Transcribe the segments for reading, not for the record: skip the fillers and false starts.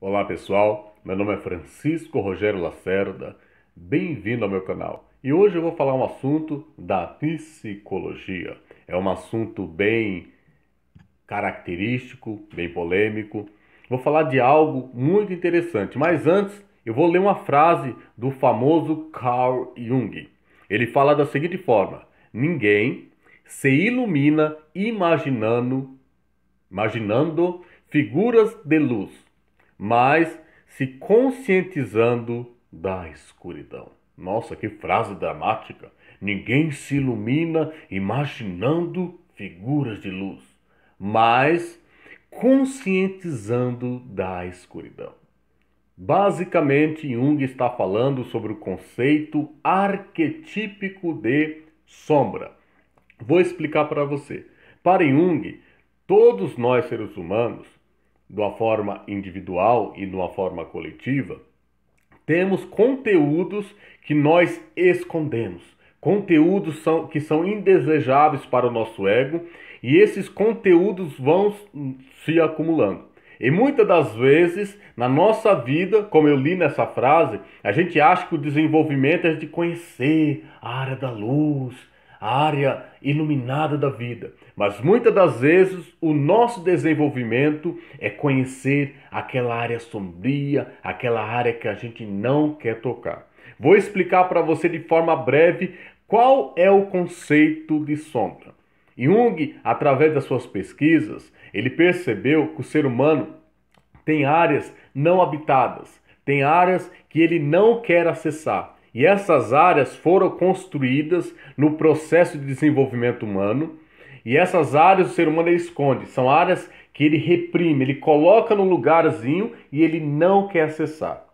Olá pessoal, meu nome é Francisco Rogério Lacerda, bem-vindo ao meu canal. E hoje eu vou falar um assunto da psicologia. É um assunto bem característico, bem polêmico. Vou falar de algo muito interessante, mas antes eu vou ler uma frase do famoso Carl Jung. Ele fala da seguinte forma: ninguém se ilumina imaginando figuras de luz, mas se conscientizando da escuridão. Nossa, que frase dramática! Ninguém se ilumina imaginando figuras de luz, mas conscientizando da escuridão. Basicamente, Jung está falando sobre o conceito arquetípico de sombra. Vou explicar para você. Para Jung, todos nós seres humanos, de uma forma individual e de uma forma coletiva, temos conteúdos que nós escondemos. Conteúdos que são indesejáveis para o nosso ego, e esses conteúdos vão se acumulando. E muitas das vezes, na nossa vida, como eu li nessa frase, a gente acha que o desenvolvimento é de conhecer a área da luz, a área iluminada da vida. Mas muitas das vezes o nosso desenvolvimento é conhecer aquela área sombria, aquela área que a gente não quer tocar. Vou explicar para você de forma breve qual é o conceito de sombra. Jung, através das suas pesquisas, ele percebeu que o ser humano tem áreas não habitadas, tem áreas que ele não quer acessar. E essas áreas foram construídas no processo de desenvolvimento humano. E essas áreas o ser humano ele esconde. São áreas que ele reprime, ele coloca num lugarzinho e ele não quer acessar.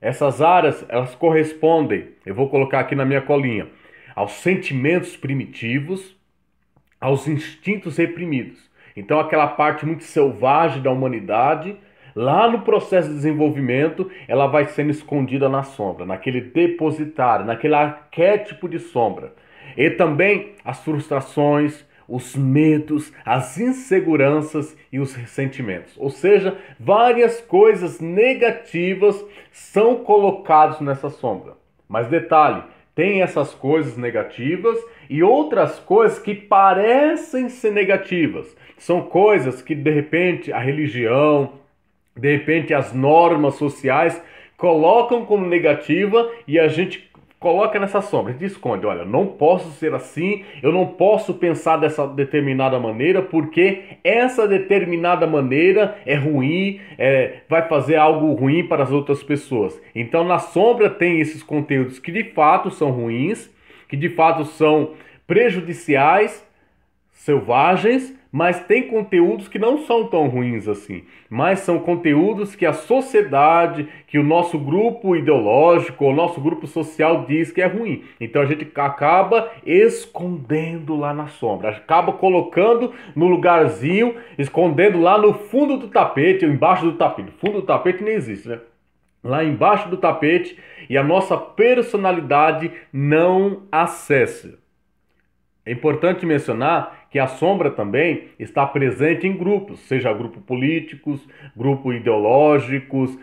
Essas áreas, elas correspondem, eu vou colocar aqui na minha colinha, aos sentimentos primitivos, aos instintos reprimidos. Então aquela parte muito selvagem da humanidade, lá no processo de desenvolvimento, ela vai sendo escondida na sombra, naquele depositário, naquele arquétipo de sombra. E também as frustrações, os medos, as inseguranças e os ressentimentos. Ou seja, várias coisas negativas são colocadas nessa sombra. Mas detalhe, tem essas coisas negativas e outras coisas que parecem ser negativas. São coisas que de repente a religião, de repente as normas sociais colocam como negativa e a gente coloca nessa sombra, a gente esconde, olha, não posso ser assim, eu não posso pensar dessa determinada maneira, porque essa determinada maneira é ruim, vai fazer algo ruim para as outras pessoas. Então na sombra tem esses conteúdos que de fato são ruins, que de fato são prejudiciais, selvagens, mas tem conteúdos que não são tão ruins assim, mas são conteúdos que a sociedade, que o nosso grupo ideológico, o nosso grupo social diz que é ruim. Então a gente acaba escondendo lá na sombra, acaba colocando no lugarzinho, escondendo lá no fundo do tapete, ou embaixo do tapete. O fundo do tapete nem existe, né? Lá embaixo do tapete, e a nossa personalidade não acessa. É importante mencionar que a sombra também está presente em grupos, seja grupo políticos, grupo ideológicos,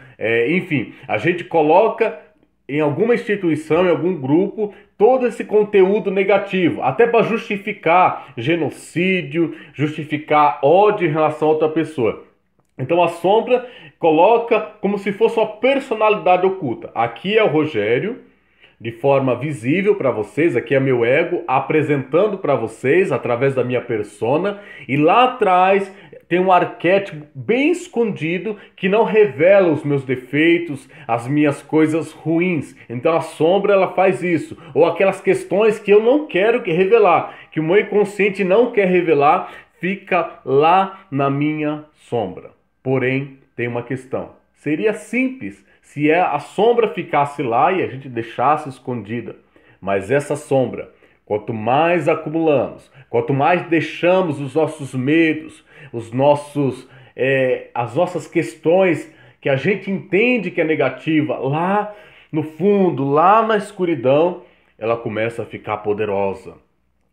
enfim. A gente coloca em alguma instituição, em algum grupo, todo esse conteúdo negativo, até para justificar genocídio, justificar ódio em relação a outra pessoa. Então a sombra coloca como se fosse uma personalidade oculta. Aqui é o Rogério, de forma visível para vocês, aqui é meu ego apresentando para vocês através da minha persona, e lá atrás tem um arquétipo bem escondido que não revela os meus defeitos, as minhas coisas ruins. Então a sombra ela faz isso, ou aquelas questões que eu não quero revelar, que o meu inconsciente não quer revelar, fica lá na minha sombra. Porém, tem uma questão. Seria simples se a sombra ficasse lá e a gente deixasse escondida. Mas essa sombra, quanto mais acumulamos, quanto mais deixamos os nossos medos, as nossas questões que a gente entende que é negativa, lá no fundo, lá na escuridão, ela começa a ficar poderosa.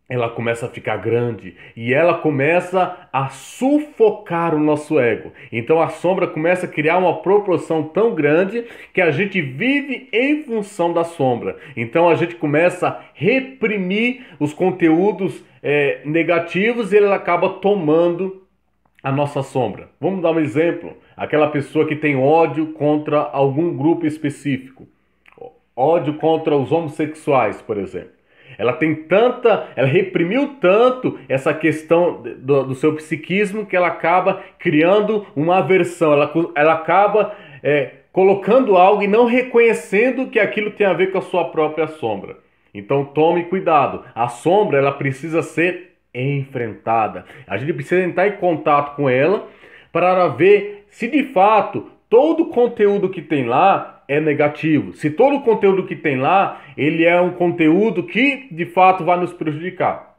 ela começa a ficar grande e ela começa a sufocar o nosso ego. Então a sombra começa a criar uma proporção tão grande que a gente vive em função da sombra. Então a gente começa a reprimir os conteúdos negativos e ele acaba tomando a nossa sombra. Vamos dar um exemplo. Aquela pessoa que tem ódio contra algum grupo específico. Ódio contra os homossexuais, por exemplo. Ela reprimiu tanto essa questão do seu psiquismo que ela acaba criando uma aversão, ela acaba colocando algo e não reconhecendo que aquilo tem a ver com a sua própria sombra. Então tome cuidado, a sombra ela precisa ser enfrentada, a gente precisa entrar em contato com ela para ver se de fato todo o conteúdo que tem lá é negativo. Se todo o conteúdo que tem lá, ele é um conteúdo que de fato vai nos prejudicar.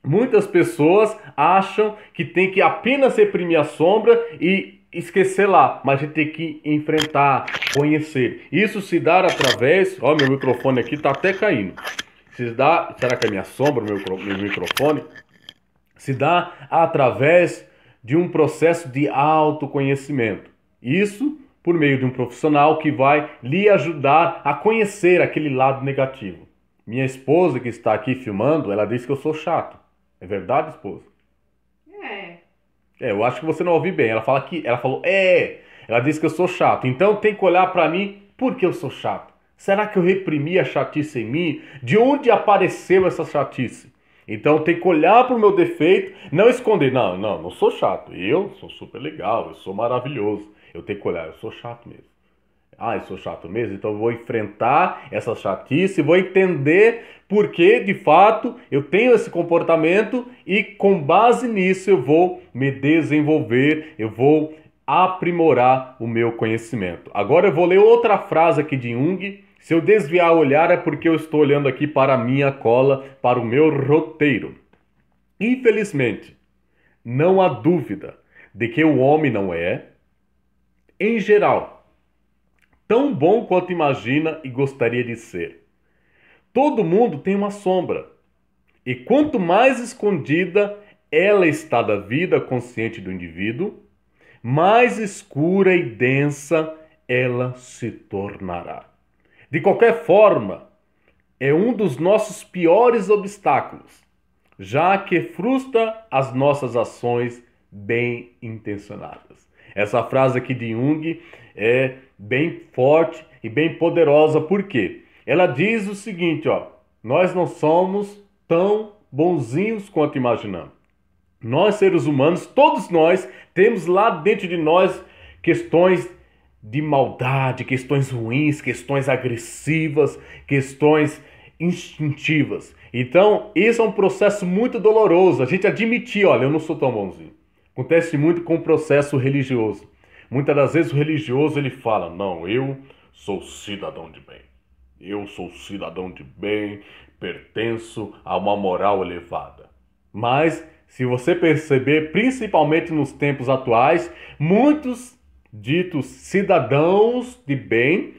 Muitas pessoas acham que tem que apenas reprimir a sombra e esquecer lá, mas a gente tem que enfrentar, conhecer. Isso se dá através, ó, meu microfone aqui tá até caindo. Será que é minha sombra, meu microfone? Se dá através de um processo de autoconhecimento. Isso por meio de um profissional que vai lhe ajudar a conhecer aquele lado negativo. Minha esposa que está aqui filmando, ela disse que eu sou chato. É verdade, esposa? Eu acho que você não ouviu bem. Ela falou, ela disse que eu sou chato. Então tem que olhar para mim, por que eu sou chato? Será que eu reprimi a chatice em mim? De onde apareceu essa chatice? Então tem que olhar para o meu defeito, não esconder. Não sou chato. Eu sou super legal, eu sou maravilhoso. Eu tenho que olhar, eu sou chato mesmo. Eu sou chato mesmo? Então eu vou enfrentar essa chatice, vou entender por que, de fato, eu tenho esse comportamento e com base nisso eu vou me desenvolver, eu vou aprimorar o meu conhecimento. Agora eu vou ler outra frase aqui de Jung. Se eu desviar o olhar é porque eu estou olhando aqui para a minha cola, para o meu roteiro. Infelizmente, não há dúvida de que o homem não é, em geral, tão bom quanto imagina e gostaria de ser. Todo mundo tem uma sombra. E quanto mais escondida ela está da vida consciente do indivíduo, mais escura e densa ela se tornará. De qualquer forma, é um dos nossos piores obstáculos, já que frustra as nossas ações bem intencionadas. Essa frase aqui de Jung é bem forte e bem poderosa, porque ela diz o seguinte, nós não somos tão bonzinhos quanto imaginamos. Nós, seres humanos, todos nós, temos lá dentro de nós questões de maldade, questões ruins, questões agressivas, questões instintivas. Então, esse é um processo muito doloroso. A gente admitir, olha, eu não sou tão bonzinho. Acontece muito com o processo religioso. Muitas das vezes o religioso ele fala, não, eu sou cidadão de bem. Eu sou cidadão de bem, pertenço a uma moral elevada. Mas, se você perceber, principalmente nos tempos atuais, muitos ditos cidadãos de bem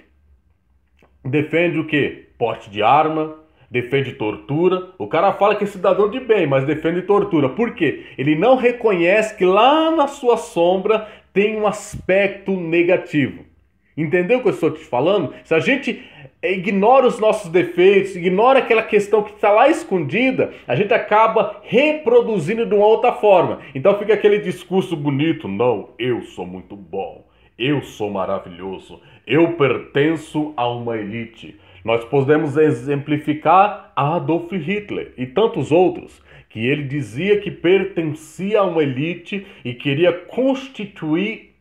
defendem o quê? Porte de arma, defende tortura. O cara fala que é cidadão de bem, mas defende tortura. Por quê? Ele não reconhece que lá na sua sombra tem um aspecto negativo. Entendeu o que eu estou te falando? Se a gente ignora os nossos defeitos, ignora aquela questão que está lá escondida, a gente acaba reproduzindo de uma outra forma. Então fica aquele discurso bonito, não, eu sou muito bom, eu sou maravilhoso, eu pertenço a uma elite. Nós podemos exemplificar Adolf Hitler e tantos outros, que ele dizia que pertencia a uma elite e queria constituir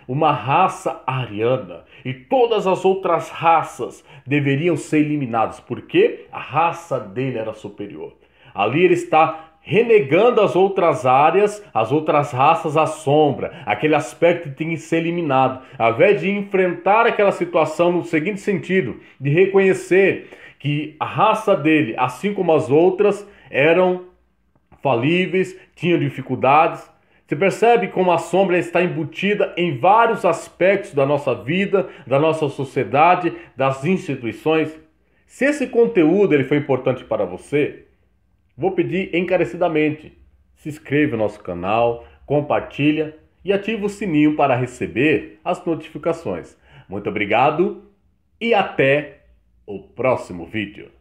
uma raça ariana. E todas as outras raças deveriam ser eliminadas, porque a raça dele era superior. Ali ele está renegando as outras áreas, as outras raças à sombra. Aquele aspecto tem que ser eliminado. Ao invés de enfrentar aquela situação no seguinte sentido, de reconhecer que a raça dele, assim como as outras, eram falíveis, tinham dificuldades. Você percebe como a sombra está embutida em vários aspectos da nossa vida, da nossa sociedade, das instituições? Se esse conteúdo ele foi importante para você, vou pedir encarecidamente, se inscreva no nosso canal, compartilha e ativa o sininho para receber as notificações. Muito obrigado e até o próximo vídeo.